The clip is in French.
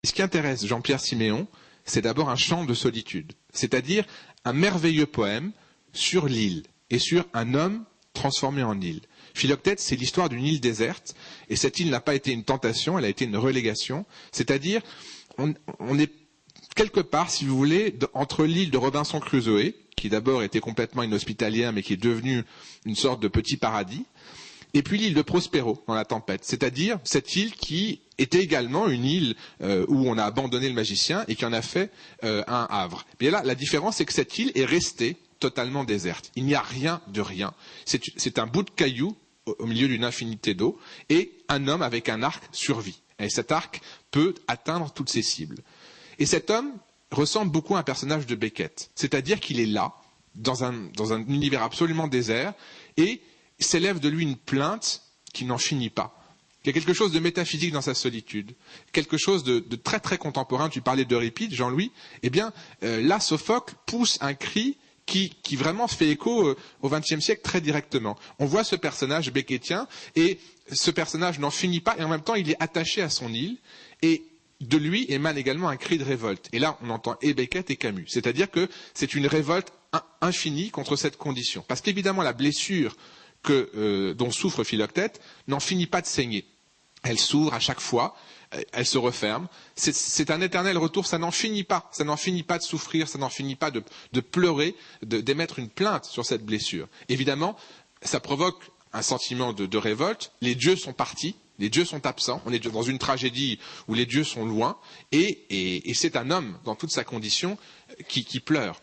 Ce qui intéresse Jean-Pierre Siméon, c'est d'abord un chant de solitude, c'est-à-dire un merveilleux poème sur l'île et sur un homme transformé en île. Philoctète, c'est l'histoire d'une île déserte, et cette île n'a pas été une tentation, elle a été une relégation, c'est-à-dire on est quelque part, si vous voulez, entre l'île de Robinson Crusoe, qui d'abord était complètement inhospitalière, mais qui est devenue une sorte de petit paradis, et puis l'île de Prospero dans la tempête, c'est-à-dire cette île qui était également une île où on a abandonné le magicien et qui en a fait un havre. Mais là, la différence, c'est que cette île est restée totalement déserte. Il n'y a rien de rien. C'est un bout de caillou au milieu d'une infinité d'eau, et un homme avec un arc survit. Et cet arc peut atteindre toutes ses cibles. Et cet homme ressemble beaucoup à un personnage de Beckett, c'est-à-dire qu'il est là, dans un univers absolument désert, et s'élève de lui une plainte qui n'en finit pas. Il y a quelque chose de métaphysique dans sa solitude, quelque chose de très très contemporain. Tu parlais d'Euripide, Jean-Louis. Eh bien, là, Sophocle pousse un cri qui vraiment fait écho au XXe siècle très directement. On voit ce personnage beckettien, et ce personnage n'en finit pas, et en même temps, il est attaché à son île, et de lui émane également un cri de révolte. Et là, on entend et Beckett et Camus. C'est-à-dire que c'est une révolte infinie contre cette condition. Parce qu'évidemment, la blessure dont souffre Philoctète n'en finit pas de saigner. Elle s'ouvre à chaque fois, elle se referme. C'est un éternel retour, ça n'en finit pas. Ça n'en finit pas de souffrir, ça n'en finit pas de pleurer, d'émettre une plainte sur cette blessure. Évidemment, ça provoque un sentiment de révolte. Les dieux sont partis, les dieux sont absents. On est dans une tragédie où les dieux sont loin. Et c'est un homme, dans toute sa condition, qui pleure.